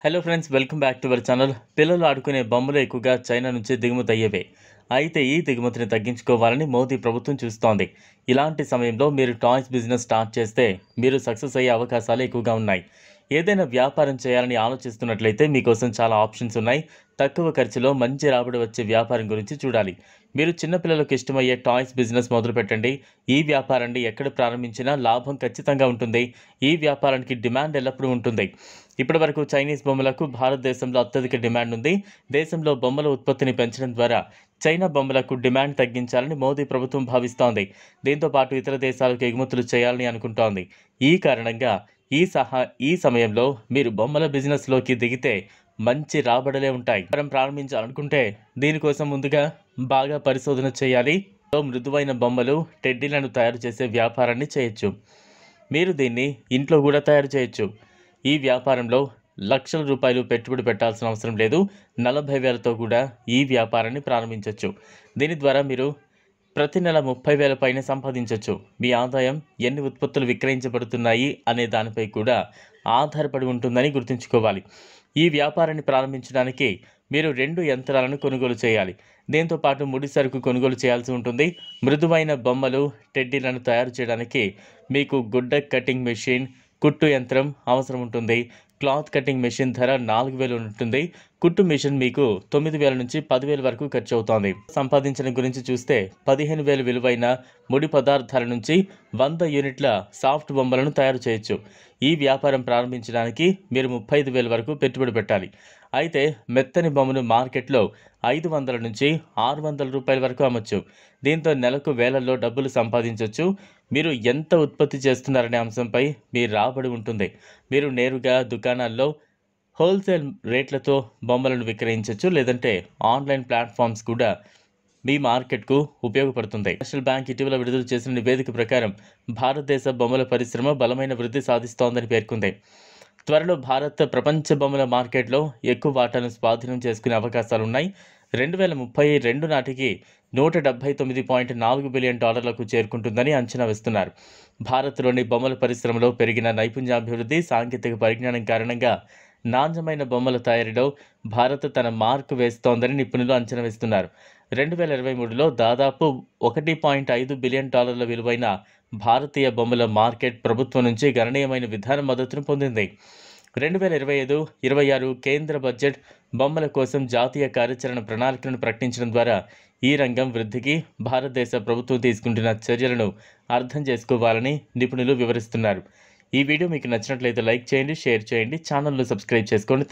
Hello friends, welcome back to our channel. పిల్లలు ఆడుకునే బొమ్మలు ఎక్కువగా చైనా నుంచి దిగుమతి అయ్యేవే. అయితే ఈ దిగుమతిని తగ్గించుకోవాలని మోదీ ప్రభుత్వం చూస్తోంది. ఇలాంటి సమయంలో మీరు టాయ్స్ బిజినెస్ స్టార్ట్ చేస్తే మీరు సక్సెస్ అయ్యే అవకాశాలు ఎక్కువగా ఉన్నాయి. ఏదైనా వ్యాపారం చేయాలని ఆలోచిస్తున్నట్లయితే మీకోసం చాలా ఆప్షన్స్ ఉన్నాయి. తక్కువ ఖర్చులో మంచి రాబడి వచ్చే వ్యాపారం గురించి చూడాలి. మీరు చిన్నపిల్లలకు ఇష్టమయ్యే టాయ్స్ బిజినెస్ మొదలుపెట్టండి. ఈ వ్యాపారాన్ని ఎక్కడ ప్రారంభించినా లాభం ఖచ్చితంగా ఉంటుంది. ఈ వ్యాపారానికి డిమాండ్ ఎల్లప్పుడూ ఉంటుంది. ఇప్పటివరకు చైనీస్ బొమ్మలకు భారతదేశంలో అత్యధిక డిమాండ్ ఉంది. దేశంలో బొమ్మల ఉత్పత్తిని పెంచడం ద్వారా చైనా బొమ్మలకు డిమాండ్ తగ్గించాలని మోదీ ప్రభుత్వం భావిస్తోంది. దీంతో పాటు ఇతర దేశాలకు ఎగుమతులు చేయాలని అనుకుంటోంది. ఈ కారణంగా ఈ సమయంలో మీరు బొమ్మల బిజినెస్లోకి దిగితే మంచి రాబడులే ఉంటాయి. వ్యాపారం ప్రారంభించాలనుకుంటే దీనికోసం ముందుగా బాగా పరిశోధన చేయాలి. మృదువైన బొమ్మలు, టెడ్డీలను తయారు చేసే వ్యాపారాన్ని చేయొచ్చు. మీరు దీన్ని ఇంట్లో కూడా తయారు చేయొచ్చు. ఈ వ్యాపారంలో లక్షల రూపాయలు పెట్టుబడి పెట్టాల్సిన అవసరం లేదు. 40,000తో కూడా ఈ వ్యాపారాన్ని ప్రారంభించవచ్చు. దీని ద్వారా మీరు ప్రతి నెల 30,000 పైన సంపాదించవచ్చు. మీ ఆదాయం ఎన్ని ఉత్పత్తులు విక్రయించబడుతున్నాయి అనే దానిపై కూడా ఆధారపడి ఉంటుందని గుర్తుంచుకోవాలి. ఈ వ్యాపారాన్ని ప్రారంభించడానికి మీరు 2 యంత్రాలను కొనుగోలు చేయాలి. దీంతో పాటు ముడి సరుకు కొనుగోలు చేయాల్సి ఉంటుంది. మృదువైన బొమ్మలు, టెడ్డీలను తయారు చేయడానికి మీకు గుడ్డ కటింగ్ మెషిన్, కుట్టు యంత్రం అవసరం ఉంటుంది. క్లాత్ కటింగ్ మెషిన్ ధర 4,000 ఉంటుంది. కుట్టు మెషిన్ మీకు 9,000 నుంచి 10,000 వరకు ఖర్చు అవుతోంది. సంపాదించడం గురించి చూస్తే 15,000 విలువైన ముడి పదార్థాల నుంచి 100 యూనిట్ల సాఫ్ట్ బొమ్మలను తయారు చేయొచ్చు. ఈ వ్యాపారం ప్రారంభించడానికి మీరు 35,000 వరకు పెట్టుబడి పెట్టాలి. అయితే మెత్తని బొమ్మను మార్కెట్లో 500 నుంచి 600 రూపాయల వరకు అమ్మొచ్చు. దీంతో నెలకు వేలల్లో డబ్బులు సంపాదించవచ్చు. మీరు ఎంత ఉత్పత్తి చేస్తున్నారనే అంశంపై మీ రాబడి ఉంటుంది. మీరు నేరుగా దుకాణాల్లో హోల్సేల్ రేట్లతో బొమ్మలను విక్రయించవచ్చు. లేదంటే ఆన్లైన్ ప్లాట్ఫామ్స్ కూడా మీ మార్కెట్కు ఉపయోగపడుతుంది. నేషనల్ బ్యాంక్ ఇటీవల విడుదల చేసిన నివేదిక ప్రకారం భారతదేశ బొమ్మల పరిశ్రమ బలమైన వృద్ధి సాధిస్తోందని పేర్కొంది. త్వరలో భారత్ ప్రపంచ బొమ్మల మార్కెట్లో ఎక్కువ వాటాను స్వాధీనం చేసుకునే అవకాశాలున్నాయి. 2032 నాటికి $179.4 బిలియన్ చేరుకుంటుందని అంచనా వేస్తున్నారు. భారత్లోని బొమ్మల పరిశ్రమలో పెరిగిన నైపుణ్యాభివృద్ధి, సాంకేతిక పరిజ్ఞానం కారణంగా నాణ్యమైన బొమ్మల తయారీలో భారత్ తన మార్కు వేస్తోందని నిపుణులు అంచనా వేస్తున్నారు. 2023లో దాదాపు $1.5 బిలియన్ విలువైన భారతీయ బొమ్మల మార్కెట్ ప్రభుత్వం నుంచి గణనీయమైన విధాన మద్దతును పొందింది. 2025-26 కేంద్ర బడ్జెట్ బొమ్మల కోసం జాతీయ కార్యాచరణ ప్రణాళికలను ప్రకటించడం ద్వారా ఈ రంగం వృద్ధికి భారతదేశ ప్రభుత్వం తీసుకుంటున్న చర్యలను అర్థం చేసుకోవాలని నిపుణులు వివరిస్తున్నారు. ఈ వీడియో మీకు నచ్చినట్లయితే లైక్ చేయండి, షేర్ చేయండి, ఛానల్ను సబ్స్క్రైబ్ చేసుకోండి.